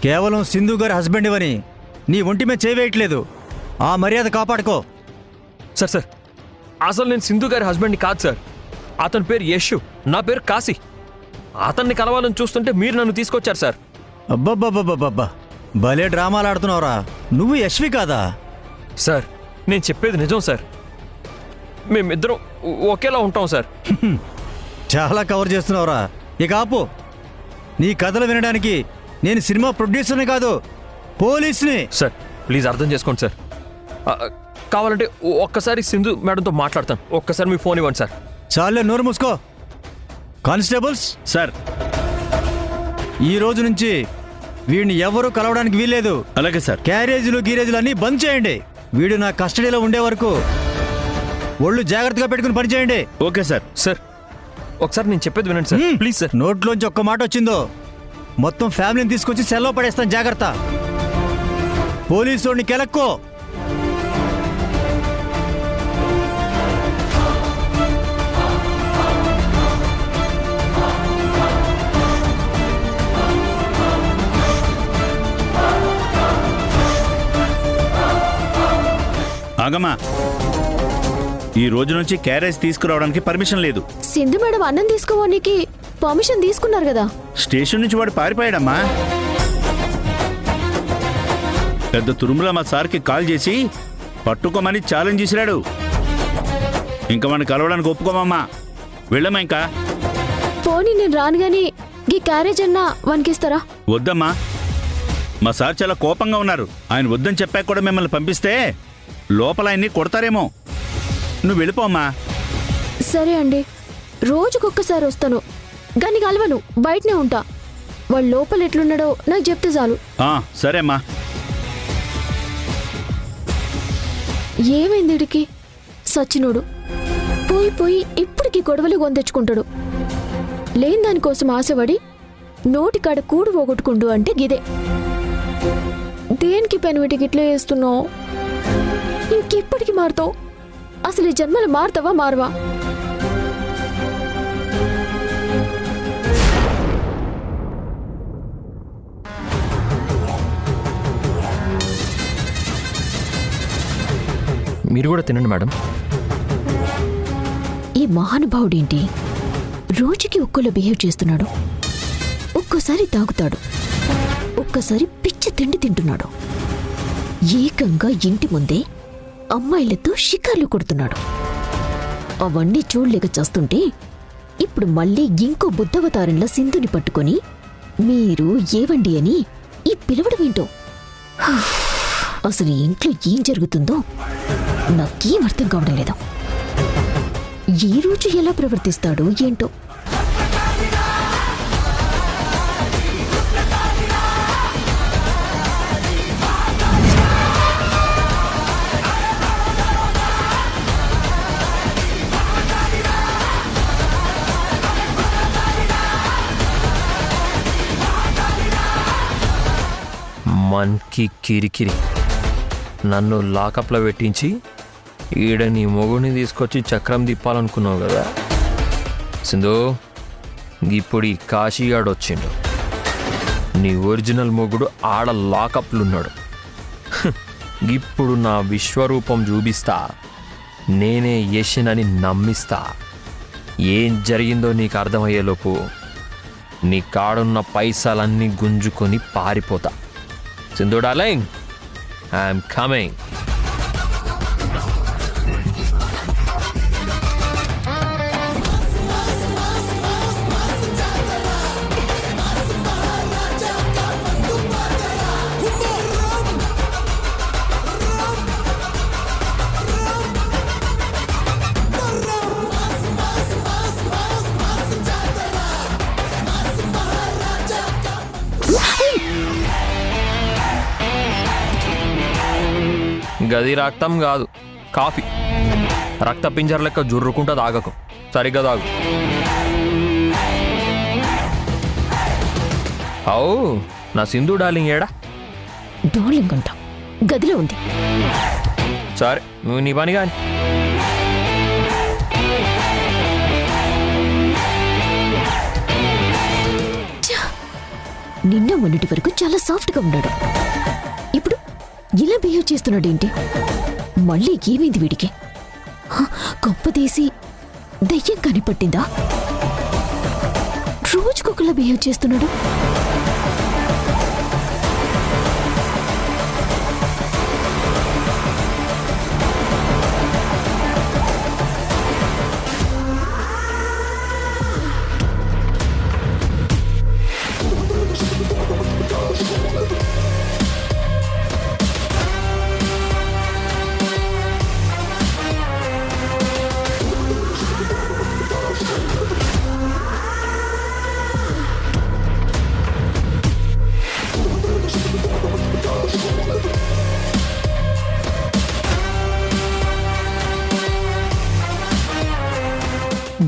కేవలం సింధు గారి హస్బెండ్ ఇవని నీ ఒంటి మీద చేయవేయట్లేదు. ఆ మర్యాద కాపాడుకో. సార్ సార్, అసలు నేను సింధు గారి హస్బెండ్ని కాదు సార్. అతని పేరు యశ్, నా పేరు కాశీ. అతన్ని కలవాలని చూస్తుంటే మీరు నన్ను తీసుకొచ్చారు సార్. అబ్బబ్బబ్బబ్బబ్బా, భలే డ్రామాలు ఆడుతున్నావురా. నువ్వు యశ్వి కాదా? సార్, నేను చెప్పేది నిజం సార్. మేమిద్దరం ఒకేలా ఉంటాం సార్. చాలా కవర్ చేస్తున్నావురా. ఇక ఆపు. నీ కథలు వినడానికి నేను సినిమా ప్రొడ్యూసర్ని కాదు, పోలీస్ని. సార్ ప్లీజ్ అర్థం చేసుకోండి సార్. కావాలంటే ఒక్కసారి సింధు మేడంతో మాట్లాడతాను. ఒక్కసారి మీ ఫోన్ ఇవ్వండి సార్. చాలే, నోరు మూసుకో. కానిస్టేబుల్స్ సార్, ఈ రోజు నుంచి వీడిని ఎవరూ కలవడానికి వీల్లేదు. అలాగే సార్. క్యారేజీలు గీరేజీలు అన్నీ బంద్ చేయండి. వీడు నా కస్టడీలో ఉండే వరకు ఒళ్ళు జాగ్రత్తగా పెట్టుకుని పని చేయండి. Okay sir. సార్ ఒకసారి నేను చెప్పేది వినండి సార్, ప్లీజ్ సార్. నోట్లోంచి ఒక్క మాట వచ్చిందో మొత్తం ఫ్యామిలీని తీసుకొచ్చి సెల్లో పడేస్తాను. జాగ్రత్త. పోలీసు కెలక్కో. ఆగమ్మా, ఈ రోజు నుంచి క్యారేజ్ తీసుకురావడానికి పర్మిషన్ లేదు. సింధు మేడం అన్నం తీసుకోవడానికి పర్మిషన్ తీసుకున్నారు కదా. స్టేషన్ నుంచి వాడు పారిపోయాడమ్మా. పెద్ద తురుముల మా సార్కి కాల్ చేసి పట్టుకోమని ఛాలెంజ్ చేసిరాడు. ఇంకా మనం కలవడానికి ఒప్పుకోమమ్మా. వెళ్ళమ్మా. ఇంకా పోనీ నేను రాను గాని ఈ క్యారేజ్ అన్నా వనికిస్తారా? వద్దమ్మా, మా సార్ చాలా కోపంగా ఉన్నారు. ఆయన వద్దని చెప్పాక కూడా మిమ్మల్ని పంపిస్తే లోపల ఆయన్ని కొడతారేమో. నువ్వు వెళ్ళిపోమ్మా. సరే అండి, రోజుకొక్కసారి వస్తాను గాని కలవను, బయటనే ఉంటా. వాడు లోపల ఎట్లున్నాడో నాకు చెప్తే చాలు. సరే అమ్మా. ఏమైంది ఇడికి? సచ్చినోడు పోయి పోయి ఇప్పటికి గొడవలు గొంతెచ్చుకుంటాడు. లేని దానికోసం ఆశపడి నోటికాడ కూడు పోగొట్టుకుంటూ అంటే గిదే. దేనికి పెనువిటికి ఇట్లా చేస్తున్నావు? ఇంకెప్పటికి మారుతావు? అసలు ఈ జన్మలు మారుతావా మారవా? మీరు కూడా తినండి మేడం. ఈ మహానుభావుడేంటి రోజుకి ఒక్కలో బిహేవ్ చేస్తున్నాడు? ఒక్కోసారి తాగుతాడు, ఒక్కసారి పిచ్చి తిండి తింటున్నాడు. ఏకంగా ఇంటి ముందే అమ్మాయిలతో షికార్లు కొడుతున్నాడు. అవన్నీ చూడలేక చేస్తుంటే ఇప్పుడు మళ్ళీ ఇంకో బుద్ధవతారంలో సింధుని పట్టుకొని మీరు ఏవండి అని ఈ పిలవడమేంటో. అసలు ఇంట్లో ఏం జరుగుతుందో నాకేం అర్థం కావడం లేదు. ఈ రోజు ఎలా ప్రవర్తిస్తాడో ఏంటో. మన్కి కిరికిరి. నన్ను లాకప్లో పెట్టించి ఈడ నీ మొగుడిని తీసుకొచ్చి చక్రం తిప్పాలనుకున్నావు కదా సింధు. ఇప్పుడు ఈ కాశీగాడు వచ్చిండు. నీ ఒరిజినల్ మొగుడు ఆడ లాకప్లున్నాడు. ఇప్పుడు నా విశ్వరూపం చూపిస్తా. నేనే యశనని నమ్మిస్తా. ఏం జరిగిందో నీకు అర్థమయ్యేలోపు నీ కాడున్న పైసలన్నీ గుంజుకొని పారిపోతా. Sindhu darling, I'm coming. గది రక్తం కాదు, కాఫీ. రక్త పింజర్ లెక్క జుర్రుకుంటా తాగకు, సరిగ్గా తాగు. అవు నా సింధు డార్లింగ్ ఏడా? డార్లింగ్ అంట గదిలో ఉంది. సరే నువ్వు నీ పని కానీ. నిన్న మొన్నటి వరకు చాలా సాఫ్ట్గా ఉన్నాడు. ఇప్పుడు ఇలా బిహేవ్ చేస్తున్నాడేంటి? మళ్ళీ ఏమైంది వీడికి? గొప్పదేసి దయ్యం కనిపట్టిందా? రోజుకొకలా బిహేవ్ చేస్తున్నాడు.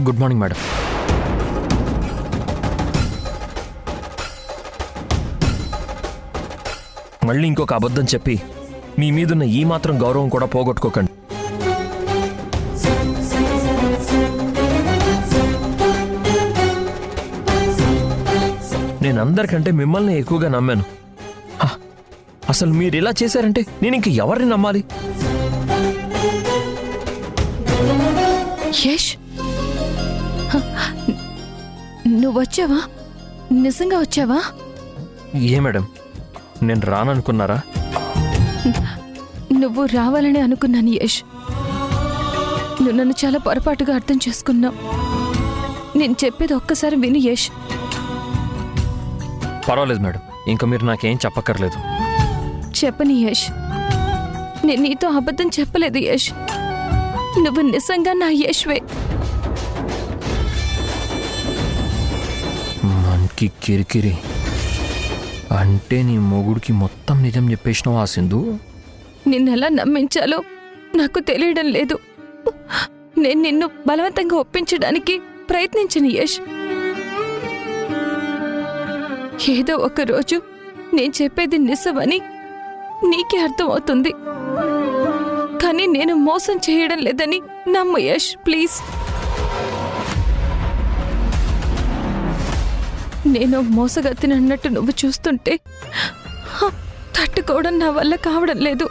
Good morning madam. మళ్ళీ ఇంకొక అబద్ధం చెప్పి మీ మీదున్న ఈ మాత్రం గౌరవం కూడా పోగొట్టుకోకండి. నేను అందరికంటే మిమ్మల్ని ఎక్కువగా నమ్మాను. అసలు మీరు ఇలా చేశారంటే నేను ఇంక ఎవరిని నమ్మాలి? యష్, నువ్వు వచ్చావా? నిజంగా వచ్చావా? ఏ మేడం, నేను రాననుకున్నారా? నువ్వు రావాలని అనుకున్నాను యష్. నువ్వు నన్ను చాలా పొరపాటుగా అర్థం చేసుకున్నావు. నేను చెప్పేది ఒక్కసారి విను యష్. పర్వాలేదు మేడం, ఇంకా మీరు నాకేం చెప్పక్కర్లేదు. చెప్పని యష్, నేను నీతో అబద్ధం చెప్పలేదు యష్. నువ్వు నిజంగా నా యష్వే. మనకి కిరికిరి అంటే నీ మొగుడికి మొత్తం నిజం చెప్పేసినావు ఆ సింధు. నిన్నెలా నమ్మించాలో నాకు తెలియడం లేదు. నేను నిన్ను బలవంతంగా ఒప్పించడానికి ప్రయత్నించను యష్. ఏదో ఒక రోజు నేను చెప్పేది నిజమని నీకే అర్థమవుతుంది. కానీ నేను మోసం చేయడం లేదని నమ్ము యష్, ప్లీజ్. నేను మోసగత్తినన్నట్టు నువ్వు చూస్తుంటే తట్టుకోవడం నా వల్ల కావడం లేదు.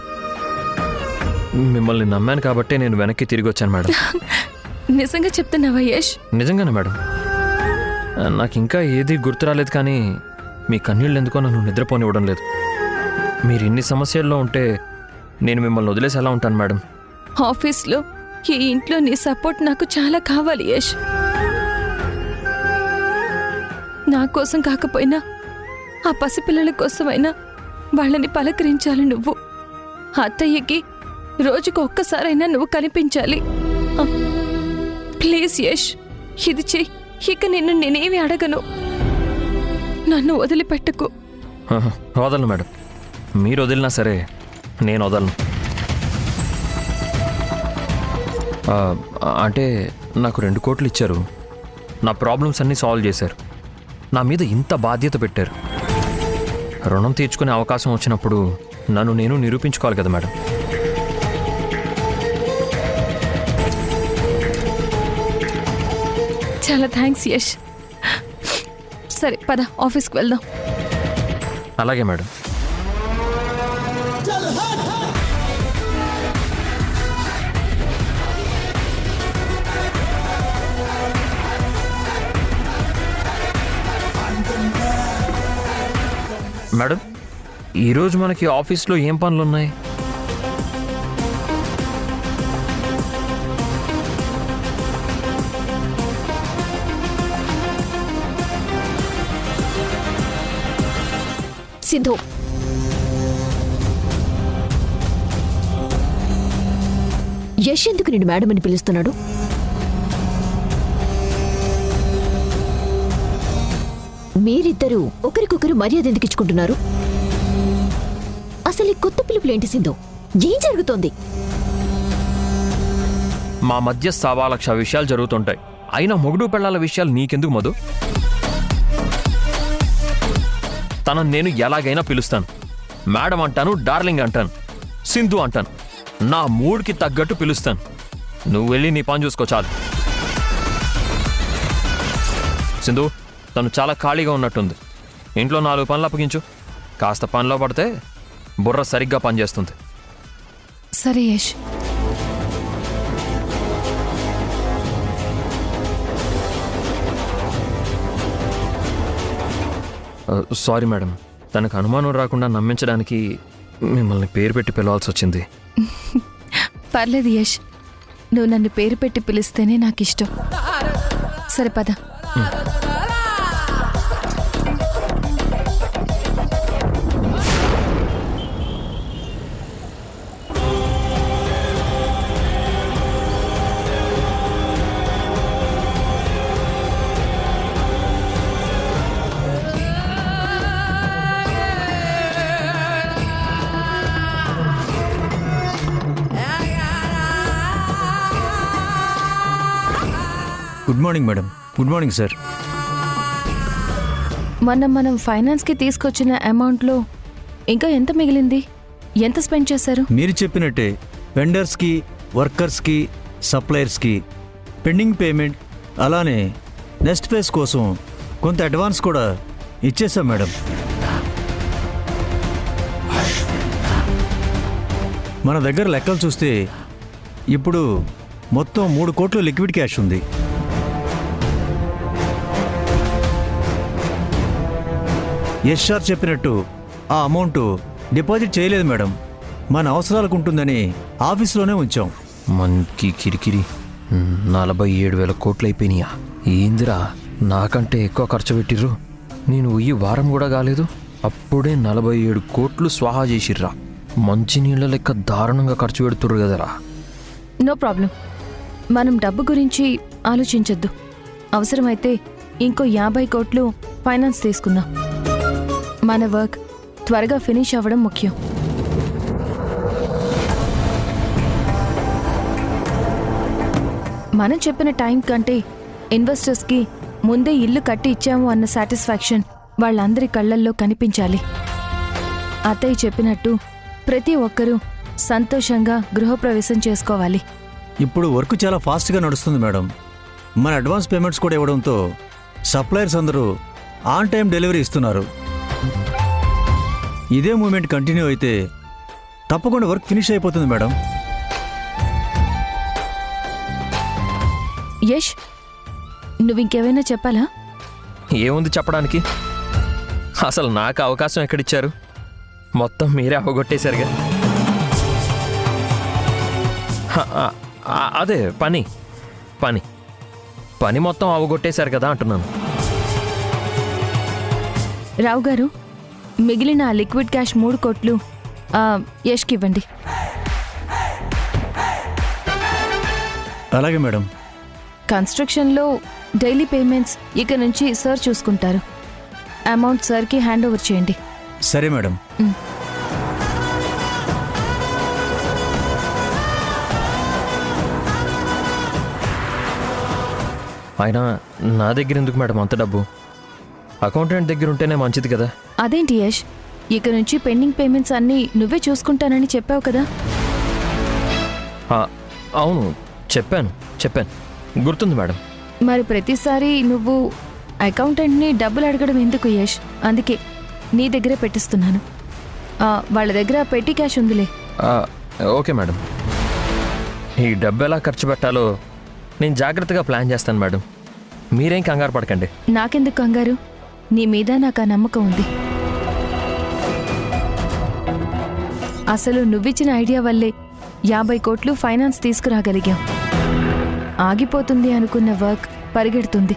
మిమ్మల్ని నమ్మాను కాబట్టే నేను వెనక్కి తిరిగి వచ్చాను మేడం. నిజంగా చెప్తున్నావా యష్? నిజంగానే మేడం. నాకు ఇంకా ఏది గుర్తు రాలేదు, కానీ మీ కన్నీళ్ళు ఎందుకో నన్ను నిద్రపోనివ్వడం లేదు. మీరు ఇన్ని సమస్యల్లో ఉంటే నేను మిమ్మల్ని వదిలేసి ఎలా ఉంటాను మేడం? ఆఫీస్లో, ఈ ఇంట్లో నీ సపోర్ట్ నాకు చాలా కావాలి యష్. నా కోసం కాకపోయినా ఆ పసిపిల్లల కోసమైనా వాళ్ళని పలకరించాలి నువ్వు. అత్తయ్యకి రోజుకు ఒక్కసారైనా నువ్వు కనిపించాలి. ప్లీజ్ యష్, ఇది చెయ్యి. ఇక నిన్ను నేనేమి అడగను. నన్ను వదిలిపెట్టకు. వదలను మేడం. మీరు వదిలినా సరే నేను వదలను. అంటే నాకు 2 కోట్లు ఇచ్చారు. నా ప్రాబ్లమ్స్ అన్నీ సాల్వ్ చేశారు. నా మీద ఇంత బాధ్యత పెట్టారు. రుణం తీర్చుకునే అవకాశం వచ్చినప్పుడు నన్ను నేను నిరూపించుకోవాలి కదా మేడం. చాలా థ్యాంక్స్ యష్. సరే పద, ఆఫీస్కి వెళ్దాం. అలాగే మేడం. మేడం, ఈరోజు మనకి ఆఫీస్లో ఏం పనులు ఉన్నాయి? సింధు, యష్ ఎందుకు నిన్ను మేడం అని పిలుస్తున్నాడు? మీరిద్దరూ ఒకరికొకరు మర్యాద ఎందుకు ఇచ్చుకుంటున్నారు? అసలు ఈ కొత్త పిలుపులేంటి సింధు? ఏం జరుగుతోంది? మా మధ్య 1,00,000 విషయాలు జరుగుతుంటాయి. అయినా మొగుడు పెళ్ళాల విషయాలు నీకెందుకు మధు? తనను నేను ఎలాగైనా పిలుస్తాను. మేడం అంటాను, డార్లింగ్ అంటాను, సింధు అంటాను. నా మూడ్కి తగ్గట్టు పిలుస్తాను. నువ్వు వెళ్ళి నీ పని చూసుకో చాలు. సింధు, తను చాలా ఖాళీగా ఉన్నట్టుంది. ఇంట్లో 4 పనులు అప్పగించు. కాస్త పనిలో పడితే బుర్ర సరిగ్గా పనిచేస్తుంది. సరే యష్. సారీ మేడం, తనకు అనుమానం రాకుండా నమ్మించడానికి మిమ్మల్ని పేరు పెట్టి పిలవాల్సి వచ్చింది. పర్లేదు యష్, నువ్వు నన్ను పేరు పెట్టి పిలిస్తేనే నాకు ఇష్టం. సరే పద. Good morning madam. Good morning sir. మనం ఫైనాన్స్కి తీసుకొచ్చిన అమౌంట్లో ఇంకా ఎంత మిగిలింది? ఎంత స్పెండ్ చేశారు? మీరు చెప్పినట్టే వెండర్స్కి, వర్కర్స్కి, సప్లయర్స్కి పెండింగ్ పేమెంట్, అలానే నెక్స్ట్ ఫేజ్ కోసం కొంత అడ్వాన్స్ కూడా ఇచ్చేసాం మేడం. మన దగ్గర లెక్కలు చూస్తే ఇప్పుడు మొత్తం 3 కోట్ల లిక్విడ్ క్యాష్ ఉంది. యష్ సార్ చెప్పినట్టు ఆ అమౌంట్ డిపాజిట్ చేయలేదు మేడం. మన అవసరాలకు ఉంటుందని ఆఫీస్లోనే ఉంచాం. మనకి కిరికిరి 47,000 కోట్లు అయిపోయినాయా? ఏందిరా, నాకంటే ఎక్కువ ఖర్చు పెట్టిర్రు. నేను ఉయ్యి వారం కూడా కాలేదు, అప్పుడే 47 కోట్లు స్వాహా చేసిర్రా. మంచినీళ్ళ లెక్క దారుణంగా ఖర్చు పెడుతుర్రు కదరా. నో ప్రాబ్లం, మనం డబ్బు గురించి ఆలోచించొద్దు. అవసరమైతే ఇంకో 50 కోట్లు ఫైనాన్స్ తీసుకుందాం. మన వర్క్ త్వరగా ఫినిష్ అవ్వడం ముఖ్యం. మనం చెప్పిన టైం కంటే ఇన్వెస్టర్స్కి ముందే ఇల్లు కట్టి ఇచ్చాము అన్న సాటిస్ఫాక్షన్ వాళ్ళందరి కళ్ళల్లో కనిపించాలి. అత్తయ్య చెప్పినట్టు ప్రతి ఒక్కరూ సంతోషంగా గృహప్రవేశం చేసుకోవాలి. ఇప్పుడు వర్క్ చాలా ఫాస్ట్గా నడుస్తుంది మేడం. మన అడ్వాన్స్ పేమెంట్స్ కూడా ఇవ్వడంతో సప్లయర్స్ అందరూ ఆన్ టైం డెలివరీ ఇస్తున్నారు. ఇదే మూమెంట్ కంటిన్యూ అయితే తప్పకుండా వర్క్ ఫినిష్ అయిపోతుంది మేడం. యష్, నువ్వింకేమైనా చెప్పాలా? ఏముంది చెప్పడానికి? అసలు నాకు అవకాశం ఎక్కడిచ్చారు? మొత్తం మీరే అవగొట్టేశారుగా. అదే పని పని పని మొత్తం అవగొట్టేశారు కదా అంటున్నాను. రావు గారు, మిగిలిన ఆ లిక్విడ్ క్యాష్ 3 కోట్లు యష్కి ఇవ్వండి. అలాగే మేడం. కన్స్ట్రక్షన్లో డైలీ పేమెంట్స్ ఇక నుంచి సార్ చూసుకుంటారు. అమౌంట్ సార్కి హ్యాండ్ ఓవర్ చేయండి. సరే మేడం. అయినా నా దగ్గర ఎందుకు మేడం అంత డబ్బు? అకౌంటెంట్ దగ్గర ఉంటేనే మంచిది కదా. అదేంటి యష్, ఇక నుంచి పెండింగ్ పేమెంట్స్ అన్నీ నువ్వే చూసుకుంటానని చెప్పావు కదా. అవును, చెప్పాను గుర్తుంది మేడం. మరి ప్రతిసారి నువ్వు అకౌంటెంట్ని డబ్బులు అడగడం ఎందుకు యష్? అందుకే నీ దగ్గరే పెట్టిస్తున్నాను. వాళ్ళ దగ్గర పెట్టి క్యాష్ ఉందిలే. ఓకే మేడం, ఈ డబ్బు ఎలా ఖర్చు పెట్టాలో నేను జాగ్రత్తగా ప్లాన్ చేస్తాను మేడం. మీరేం కంగారు పడకండి. నాకెందుకు కంగారు? నీ మీద నాకు ఆ నమ్మకం ఉంది. అసలు నువ్విచ్చిన ఐడియా వల్లే 50 కోట్లు ఫైనాన్స్ తీసుకురాగలిగాం. ఆగిపోతుంది అనుకున్న వర్క్ పరిగెడుతుంది.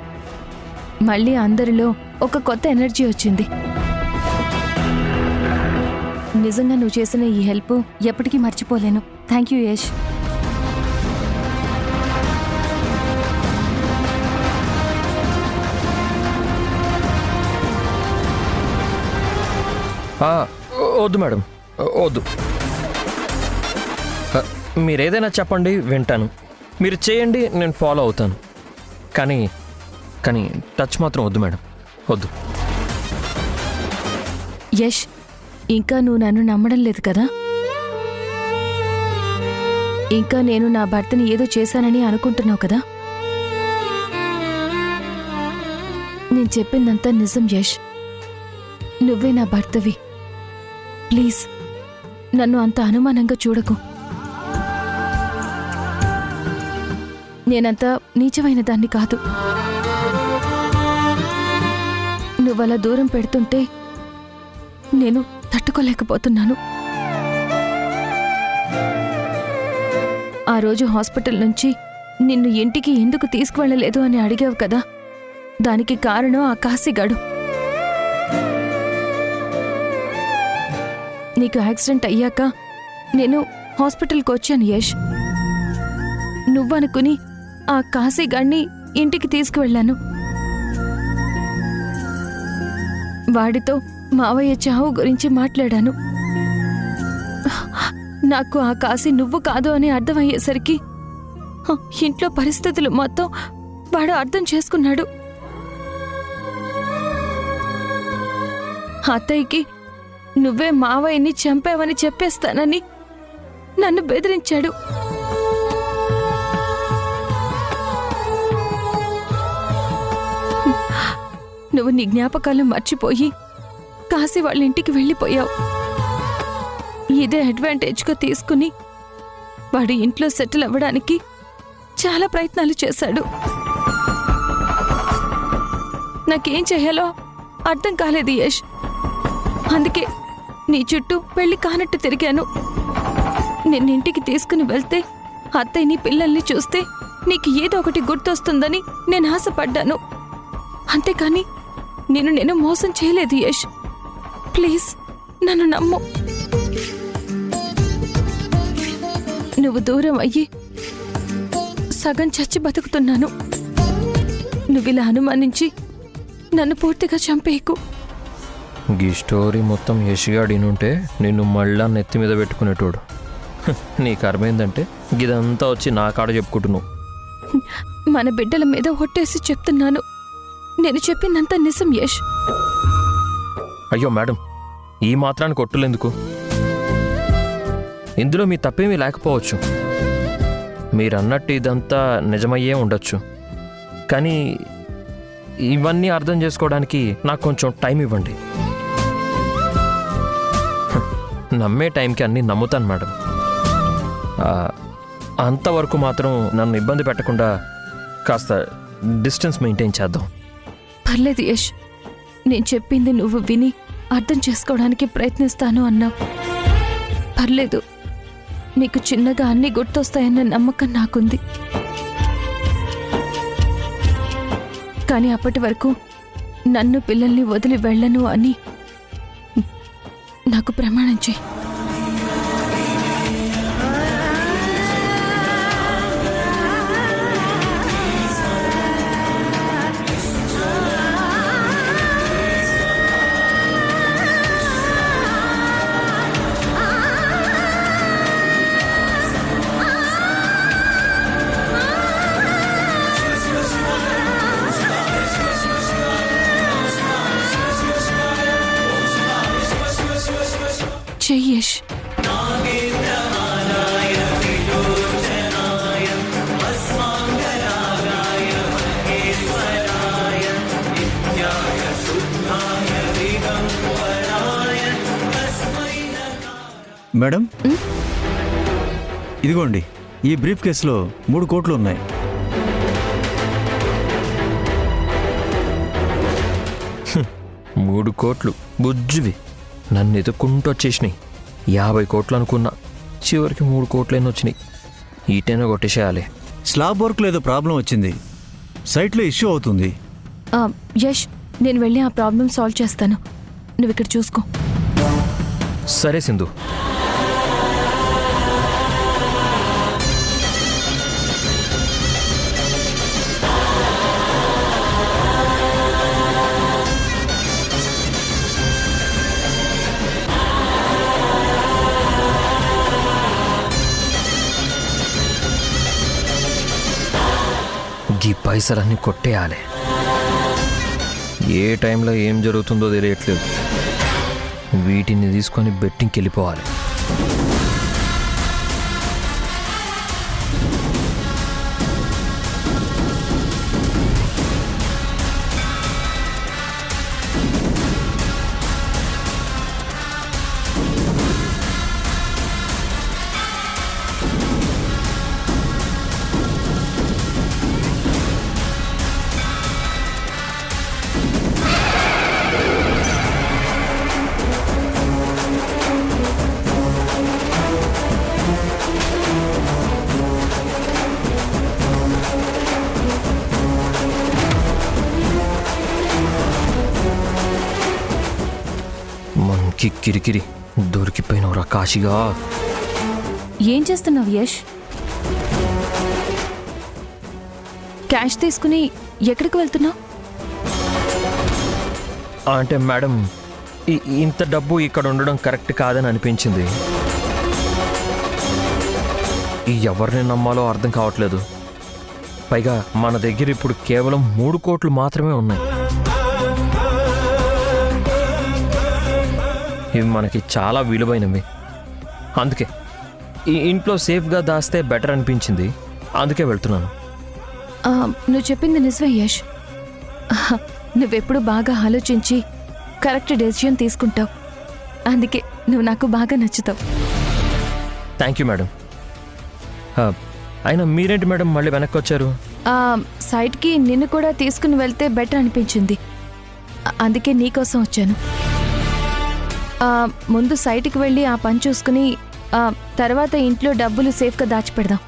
మళ్ళీ అందరిలో ఒక కొత్త ఎనర్జీ వచ్చింది. నిజంగా నువ్వు చేసిన ఈ హెల్ప్ ఎప్పటికీ మర్చిపోలేను. Thank you Yash. వద్దు మేడం, వద్దు. మీరేదైనా చెప్పండి, వింటాను. మీరు చేయండి, నేను ఫాలో అవుతాను. కానీ టచ్ మాత్రం వద్దు మేడం, వద్దు. యష్, ఇంకా నువ్వు నన్ను నమ్మడం లేదు కదా? ఇంకా నేను నా భర్తని ఏదో చేశానని అనుకుంటున్నావు కదా? నేను చెప్పిందంతా నిజం యష్. నువ్వే నా భర్తవి. ప్లీజ్ నన్ను అంత అనుమానంగా చూడకు. నేనంత నీచమైన దాన్ని కాదు. నువ్వలా దూరం పెడుతుంటే నేను తట్టుకోలేకపోతున్నాను. ఆ రోజు హాస్పిటల్ నుంచి నిన్ను ఇంటికి ఎందుకు తీసుకువెళ్ళలేదు అని అడిగావు కదా, దానికి కారణం ఆ కాశీగాడు. నీకు యాక్సిడెంట్ అయ్యాక నేను హాస్పిటల్కి వచ్చాను యష్. నువ్వనుకుని ఆ కాశీగాడిని ఇంటికి తీసుకువెళ్ళాను. వాడితో మావయ్య చావు గురించి మాట్లాడాను. నాకు ఆ కాశీ నువ్వు కాదు అని అర్థమయ్యేసరికి ఇంట్లో పరిస్థితులు మొత్తం వాడు అర్థం చేసుకున్నాడు. అత్తయ్యకి నువ్వే మావయ్యని చంపావని చెప్పేస్తానని నన్ను బెదిరించాడు. నువ్వు నీ జ్ఞాపకాలు మర్చిపోయి కాశీ వాళ్ళ ఇంటికి వెళ్ళిపోయావు. ఇదే అడ్వాంటేజ్గా తీసుకుని వాడు ఇంట్లో సెటిల్ అవ్వడానికి చాలా ప్రయత్నాలు చేశాడు. నాకేం చేయాలో అర్థం కాలేదు యష్. అందుకే నీ చుట్టూ పెళ్లి కానట్టు తిరిగాను. నిన్నింటికి తీసుకుని వెళ్తే అత్తయ్యని పిల్లల్ని చూస్తే నీకు ఏదో ఒకటి గుర్తొస్తుందని నేను ఆశపడ్డాను. అంతేకాని నేను మోసం చేయలేదు యష్. ప్లీజ్ నన్ను నమ్ము. నువ్వు దూరం అయ్యి సగం చచ్చి బతుకుతున్నాను. నువ్విలా అనుమానించి నన్ను పూర్తిగా చంపేయకు. ఈ స్టోరీ మొత్తం యష్గాడినుంటే నిన్ను మళ్ళా నెత్తి మీద పెట్టుకునేటోడు. నీకు అర్థమైందంటే ఇదంతా వచ్చి నా కాడ చెప్పుకుంటున్నావు. మన బిడ్డల మీద ఒట్టేసి చెప్తున్నాను, నేను చెప్పిందంతా నిజం యష్. అయ్యో మేడం, ఈ మాత్రానికి ఒట్టులెందుకు? ఇందులో మీ తప్పేమీ లేకపోవచ్చు. మీరన్నట్టు ఇదంతా నిజమయ్యే ఉండొచ్చు. కానీ ఇవన్నీ అర్థం చేసుకోవడానికి నాకు కొంచెం టైం ఇవ్వండి. నమ్మే టైంకి అన్నీ నమ్ముతాను మేడం. అంతవరకు మాత్రం నన్ను ఇబ్బంది పెట్టకుండా కాస్త డిస్టెన్స్ మెయింటైన్ చేద్దాం. పర్లేదు యష్, నేను చెప్పింది నువ్వు విని అర్థం చేసుకోవడానికి ప్రయత్నిస్తాను అన్నావు. పర్లేదు, నీకు చిన్నగా అన్నీ గుర్తొస్తాయన్న నమ్మకం నాకుంది. కానీ అప్పటి వరకు నన్ను పిల్లల్ని వదిలి వెళ్ళను అని నాకు ప్రమాణం చేయి. యష్, మేడం, ఇదిగోండి, ఈ బ్రీఫ్ కేసులో 3 కోట్లు ఉన్నాయి. మూడు కోట్లు బుజ్జివి నన్ను ఎదుక్కుంటూ వచ్చేసినాయి. 50 కోట్లు అనుకున్నా, చివరికి 3 కోట్లైనా వచ్చినాయి. ఈటైనా కొట్టేసేయాలి. స్లాబ్ వర్క్లో ఏదో ప్రాబ్లం వచ్చింది, సైట్లో ఇష్యూ అవుతుంది. యష్, నేను వెళ్ళి ఆ ప్రాబ్లం సాల్వ్ చేస్తాను. నువ్వు ఇక్కడ చూసుకో. సరే సింధు. ఈ పైసలన్నీ కొట్టేయాలి. ఏ టైంలో ఏం జరుగుతుందో తెలియట్లేదు. వీటిని తీసుకొని బెట్టింగ్కి వెళ్ళిపోవాలి. కిరికిరి దొరికిపోయినవరా కాశీగా. ఏం చేస్తున్నావు యష్? క్యాష్ తీసుకుని ఎక్కడికి వెళ్తున్నావు? అంటే మేడం ఇంత డబ్బు ఇక్కడ ఉండడం కరెక్ట్ కాదని అనిపించింది. ఎవరిని నమ్మాలో అర్థం కావట్లేదు. పైగా మన దగ్గర ఇప్పుడు కేవలం 3 కోట్లు మాత్రమే ఉన్నాయి. ఇవి మనకి చాలా విలువైనవి. అందుకే ఈ ఇంట్లో సేఫ్గా దాస్తే బెటర్ అనిపించింది. అందుకే వెళ్తున్నాను. నువ్వు చెప్పింది నిజమే యష్. నువ్వెప్పుడు బాగా ఆలోచించి కరెక్ట్ డెసిషన్ తీసుకుంటావు. అందుకే నువ్వు నాకు బాగా నచ్చుతావు. Thank you madam. అయినా మీరేంటి మేడం మళ్ళీ వెనక్కి వచ్చారు? సైట్కి నిన్ను కూడా తీసుకుని వెళ్తే బెటర్ అనిపించింది. అందుకే నీకోసం వచ్చాను. ముందు సైట్కి వెళ్ళి ఆ పని చూసుకుని తర్వాత ఇంట్లో డబ్బులు సేఫ్గా దాచిపెడదాం.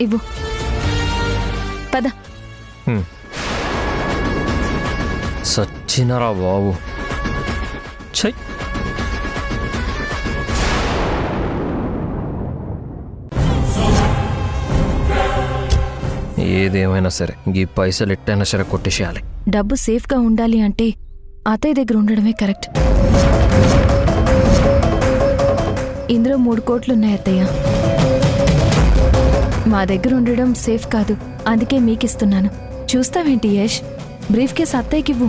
ఇవ్వు. పద. సచ్చినరా బాబు. ఛై. ఏదేమైనా సరే ఈ పైసలు ఎట్టైనా సరే కొట్టేసేయాలి. డబ్బు సేఫ్గా ఉండాలి అంటే అత్తయ్య దగ్గర ఉండడమే కరెక్ట్. ఇందులో 3 కోట్లున్నాయి అత్తయ్య. మా దగ్గర ఉండడం సేఫ్ కాదు. అందుకే మీకిస్తున్నాను. చూస్తావేంటి యష్? Briefcase అత్తయ్యకివ్వు.